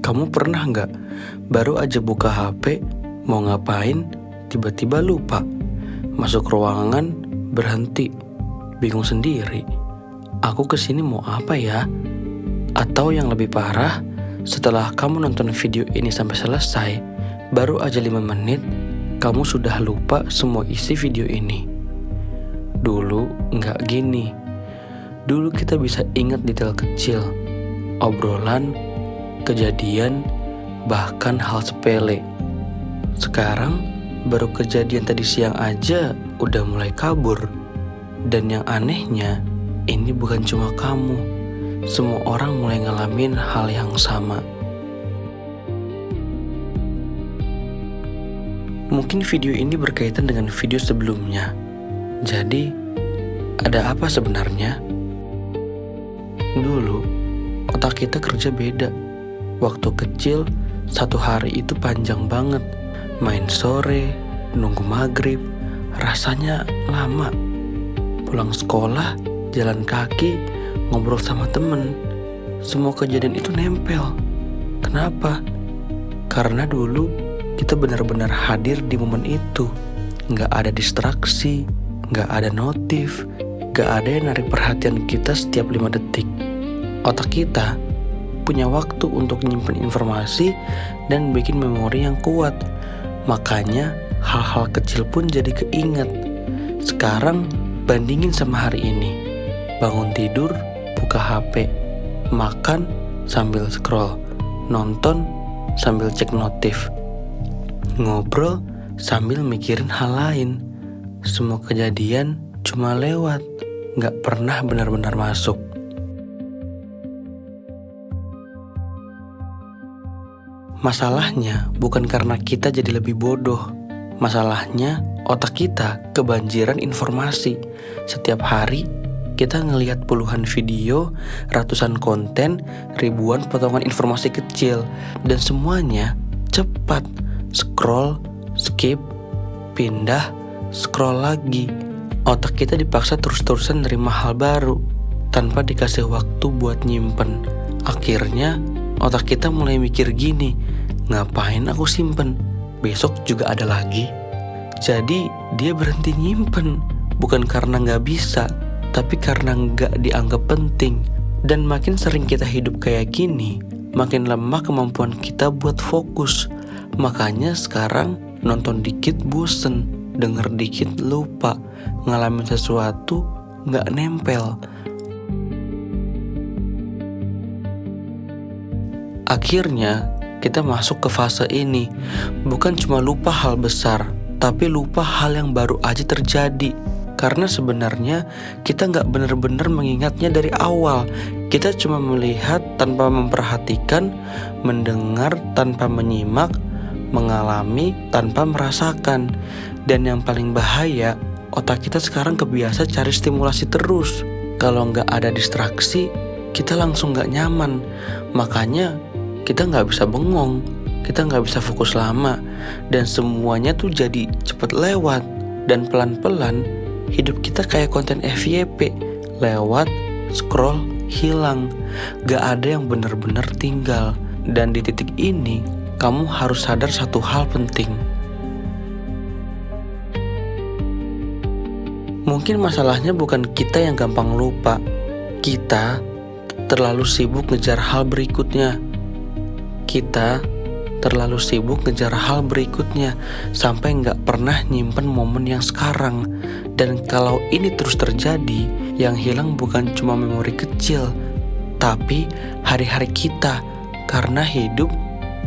Kamu pernah nggak baru aja buka HP, mau ngapain, tiba-tiba lupa, masuk ruangan, berhenti, bingung sendiri, aku kesini mau apa ya? Atau yang lebih parah, setelah kamu nonton video ini sampai selesai, baru aja 5 menit, kamu sudah lupa semua isi video ini. Dulu nggak gini. Dulu kita bisa ingat detail kecil, obrolan, kejadian, bahkan hal sepele. Sekarang baru kejadian tadi siang aja udah mulai kabur. Dan yang anehnya, ini bukan cuma kamu. Semua orang mulai ngalamin hal yang sama. Mungkin video ini berkaitan dengan video sebelumnya. Jadi, ada apa sebenarnya? Dulu, otak kita kerja beda. Waktu kecil, 1 hari itu panjang banget. Main sore, nunggu maghrib, rasanya lama. Pulang sekolah, jalan kaki, ngobrol sama temen. Semua kejadian itu nempel. Kenapa? Karena dulu kita benar-benar hadir di momen itu. Nggak ada distraksi, nggak ada notif, nggak ada yang narik perhatian kita setiap 5 detik. Otak kita punya waktu untuk nyimpen informasi dan bikin memori yang kuat. Makanya hal-hal kecil pun jadi keinget. Sekarang bandingin sama hari ini. Bangun tidur, buka HP, makan sambil scroll, nonton sambil cek notif, ngobrol sambil mikirin hal lain. Semua kejadian cuma lewat, gak pernah benar-benar masuk. Masalahnya bukan karena kita jadi lebih bodoh. Masalahnya otak kita kebanjiran informasi. Setiap hari kita ngelihat puluhan video, ratusan konten, ribuan potongan informasi kecil. Dan semuanya cepat. Scroll, skip, pindah, scroll lagi. Otak kita dipaksa terus-terusan nerima hal baru tanpa dikasih waktu buat nyimpen. Akhirnya otak kita mulai mikir gini, ngapain aku simpen? Besok juga ada lagi. Jadi dia berhenti nyimpen, bukan karena gak bisa, tapi karena gak dianggap penting. Dan makin sering kita hidup kayak gini, makin lemah kemampuan kita buat fokus. Makanya sekarang nonton dikit bosen, denger dikit lupa, ngalamin sesuatu gak nempel. Akhirnya kita masuk ke fase ini. Bukan cuma lupa hal besar, tapi lupa hal yang baru aja terjadi. Karena sebenarnya kita gak benar-benar mengingatnya dari awal. Kita cuma melihat tanpa memperhatikan, mendengar tanpa menyimak, mengalami tanpa merasakan. Dan yang paling bahaya, otak kita sekarang kebiasa cari stimulasi terus. Kalau gak ada distraksi, kita langsung gak nyaman. Makanya kita gak bisa bengong, kita gak bisa fokus lama, dan semuanya tuh jadi cepet lewat. Dan pelan-pelan hidup kita kayak konten FYP, lewat, scroll, hilang. Gak ada yang benar-benar tinggal. Dan di titik ini kamu harus sadar satu hal penting. Mungkin masalahnya bukan kita yang gampang lupa. Kita terlalu sibuk ngejar hal berikutnya. Kita terlalu sibuk ngejar hal berikutnya sampai gak pernah nyimpen momen yang sekarang. Dan kalau ini terus terjadi, yang hilang bukan cuma memori kecil, tapi hari-hari kita. Karena hidup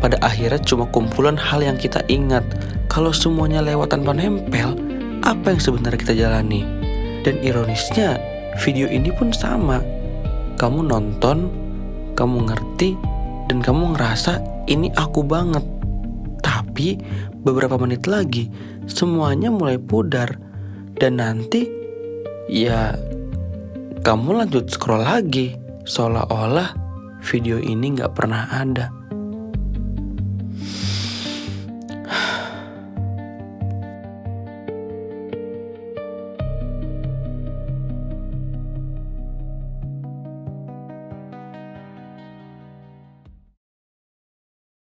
pada akhirnya cuma kumpulan hal yang kita ingat. Kalau semuanya lewat tanpa nempel, apa yang sebenarnya kita jalani? Dan ironisnya, video ini pun sama. Kamu nonton, kamu ngerti, dan kamu ngerasa ini aku banget. Tapi beberapa menit lagi semuanya mulai pudar. Dan nanti ya kamu lanjut scroll lagi, seolah-olah video ini gak pernah ada.